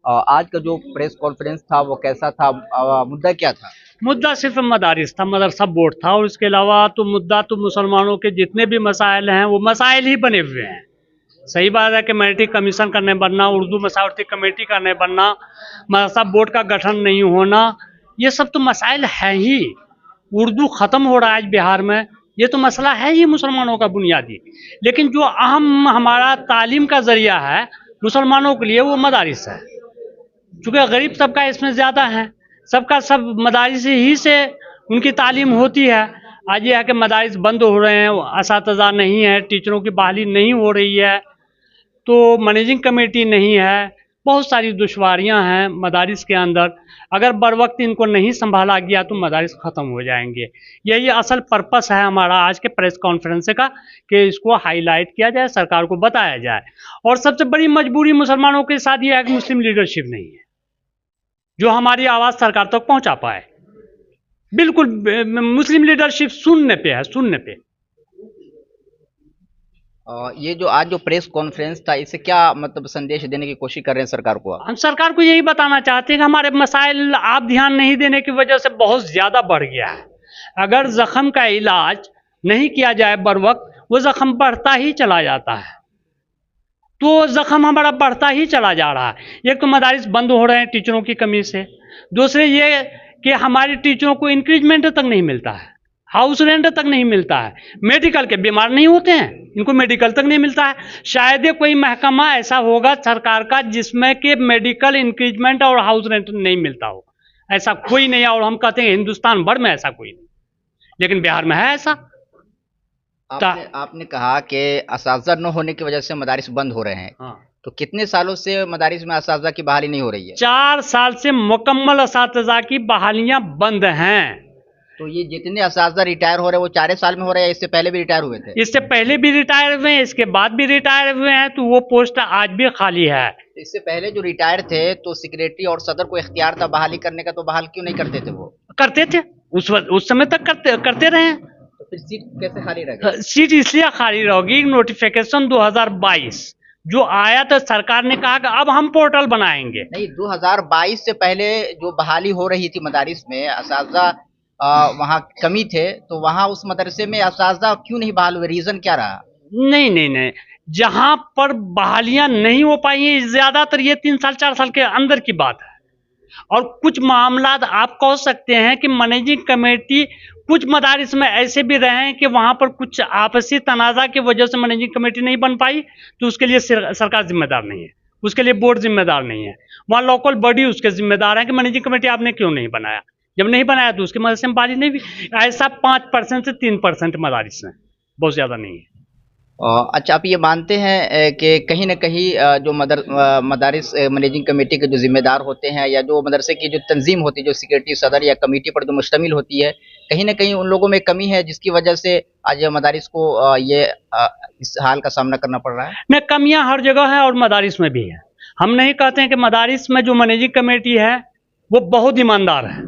आज का जो प्रेस कॉन्फ्रेंस था वो कैसा था? मुद्दा क्या था? मुद्दा सिर्फ मदारिस था, मदरसा बोर्ड था, और इसके अलावा तो मुद्दा तो मुसलमानों के जितने भी मसाइल हैं वो मसाइल ही बने हुए हैं। सही बात है कि कमेटी कमीशन करने बनना, उर्दू मसावरती कमेटी करने बनना, मदरसा बोर्ड का गठन नहीं होना, ये सब तो मसाइल है ही। उर्दू ख़त्म हो रहा है आज बिहार में, ये तो मसला है ही मुसलमानों का बुनियादी। लेकिन जो अहम हमारा तालीम का ज़रिया है मुसलमानों के लिए वो मदारिस है, चूँकि गरीब तबका इसमें ज़्यादा है, सबका सब मदारिस ही से उनकी तालीम होती है। आज ये है कि मदारिस बंद हो रहे हैं, असातिज़ा नहीं है, टीचरों की बहाली नहीं हो रही है, तो मैनेजिंग कमेटी नहीं है, बहुत सारी दुश्वारियां हैं मदारिस के अंदर। अगर बर वक्त इनको नहीं संभाला गया तो मदारिस ख़त्म हो जाएंगे। यही असल पर्पस है हमारा आज के प्रेस कॉन्फ्रेंस का, कि इसको हाईलाइट किया जाए, सरकार को बताया जाए। और सबसे बड़ी मजबूरी मुसलमानों के साथ ये है कि मुस्लिम लीडरशिप नहीं है जो हमारी आवाज़ सरकार तक पहुंचा पाए। बिल्कुल मुस्लिम लीडरशिप शून्य पे है, शून्य पे। ये जो आज जो प्रेस कॉन्फ्रेंस था, इससे क्या मतलब संदेश देने की कोशिश कर रहे हैं सरकार को आप? हम सरकार को यही बताना चाहते हैं कि हमारे मसाइल आप ध्यान नहीं देने की वजह से बहुत ज़्यादा बढ़ गया है। अगर ज़ख़म का इलाज नहीं किया जाए बर वक्त, वो ज़ख़म बढ़ता ही चला जाता है, तो ज़ख़म हमारा बढ़ता ही चला जा रहा है। एक तो मदारिस बंद हो रहे हैं टीचरों की कमी से, दूसरे ये कि हमारे टीचरों को इंक्रीजमेंट तक नहीं मिलता है, हाउस रेंट तक नहीं मिलता है, मेडिकल के बीमार नहीं होते हैं, इनको मेडिकल तक नहीं मिलता है। शायद ही कोई महकमा ऐसा होगा सरकार का जिसमें कि मेडिकल इंक्रीजमेंट और हाउस रेंट नहीं मिलता हो, ऐसा कोई नहीं है। और हम कहते हैं हिंदुस्तान भर में ऐसा कोई नहीं, लेकिन बिहार में है ऐसा। आपने कहा कि असातिज़ा न होने की वजह से मदारिस बंद हो रहे हैं। हाँ, तो कितने सालों से मदारिस में असातिज़ा की बहाली नहीं हो रही है? 4 साल से मुकम्मल असातिज़ा की बहालियां बंद हैं। तो ये जितने असातिज़ा रिटायर हो रहे हैं वो 4 साल में हो रहे हैं, इससे पहले भी रिटायर हुए थे? इससे पहले भी रिटायर हुए हैं, इसके बाद भी रिटायर हुए हैं, तो वो पोस्ट आज भी खाली है। इससे पहले जो रिटायर थे तो सेक्रेटरी और सदर को इख्तियार था बहाली करने का, तो बहाल क्यों नहीं करते थे वो? करते थे, उस समय तक करते रहे। तो फिर सीट कैसे खाली रह गई? सीट इसलिए खाली रहेगी, नोटिफिकेशन 2022 जो आया तो सरकार ने कहा कि अब हम पोर्टल बनाएंगे। नहीं, 2022 से पहले जो बहाली हो रही थी मदारिस में, असातिज़ा वहाँ कमी थे, तो वहाँ उस मदरसे में असातिज़ा क्यों नहीं बहाल हुए? रीजन क्या रहा? नहीं नहीं नहीं, जहां पर बहालियां नहीं हो पाई हैं ज्यादातर ये 3 साल 4 साल के अंदर की बात है। और कुछ मामला आप कह सकते हैं कि मैनेजिंग कमेटी कुछ मदारिस में ऐसे भी रहे हैं कि वहां पर कुछ आपसी तनाज़ा की वजह से मैनेजिंग कमेटी नहीं बन पाई, तो उसके लिए सरकार जिम्मेदार नहीं है, उसके लिए बोर्ड जिम्मेदार नहीं है, वहाँ लोकल बॉडी उसके जिम्मेदार है कि मैनेजिंग कमेटी आपने क्यों नहीं बनाया। जब नहीं बनाया तो उसकी मदद से बहाली नहीं हुई। ऐसा 5% से 3% मदारिस हैं, बहुत ज़्यादा नहीं है। अच्छा, आप ये मानते हैं कि कहीं न कहीं जो मदारिस मैनेजिंग कमेटी के जो ज़िम्मेदार होते हैं, या जो मदरसे की जो तंजीम होती है, जो सेक्रेटरी, सदर या कमेटी पर जो मुश्तमिल होती है, कहीं न कहीं उन लोगों में कमी है जिसकी वजह से आज मदारिस को इस हाल का सामना करना पड़ रहा है? नहीं, कमियां हर जगह है और मदारिस में भी है। हम नहीं कहते हैं कि मदारिस में जो मैनेजिंग कमेटी है वो बहुत ईमानदार है,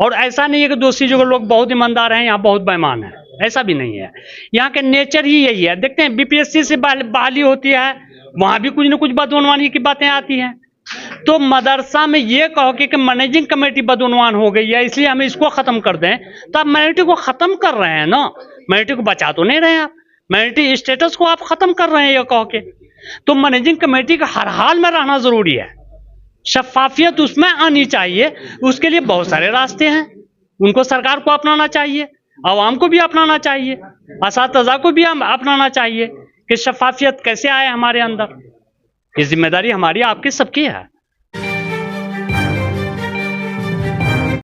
और ऐसा नहीं है कि दूसरी जगह लोग बहुत ईमानदार हैं, यहाँ बहुत बेईमान है, ऐसा भी नहीं है। यहाँ के नेचर ही यही है। देखते हैं बीपीएससी से बहाली होती है, वहाँ भी कुछ न कुछ बदउनवानी की बातें आती हैं। तो मदरसा में ये कहो कि मैनेजिंग कमेटी बदउनवान हो गई है इसलिए हम इसको ख़त्म कर दें, तो आप मैनिटी को ख़त्म कर रहे हैं ना, मैनिटी को बचा तो नहीं रहे हैं आप, मैनिटी स्टेटस को आप ख़त्म कर रहे हैं ये कह के। तो मैनेजिंग कमेटी का हर हाल में रहना ज़रूरी है, शफाफियत उसमें आनी चाहिए। उसके लिए बहुत सारे रास्ते हैं, उनको सरकार को अपनाना चाहिए, आवाम को भी अपनाना चाहिए, असातिज़ा को भी अपनाना चाहिए कि शफाफियत कैसे आए हमारे अंदर। ये जिम्मेदारी हमारी आपकी सबकी है।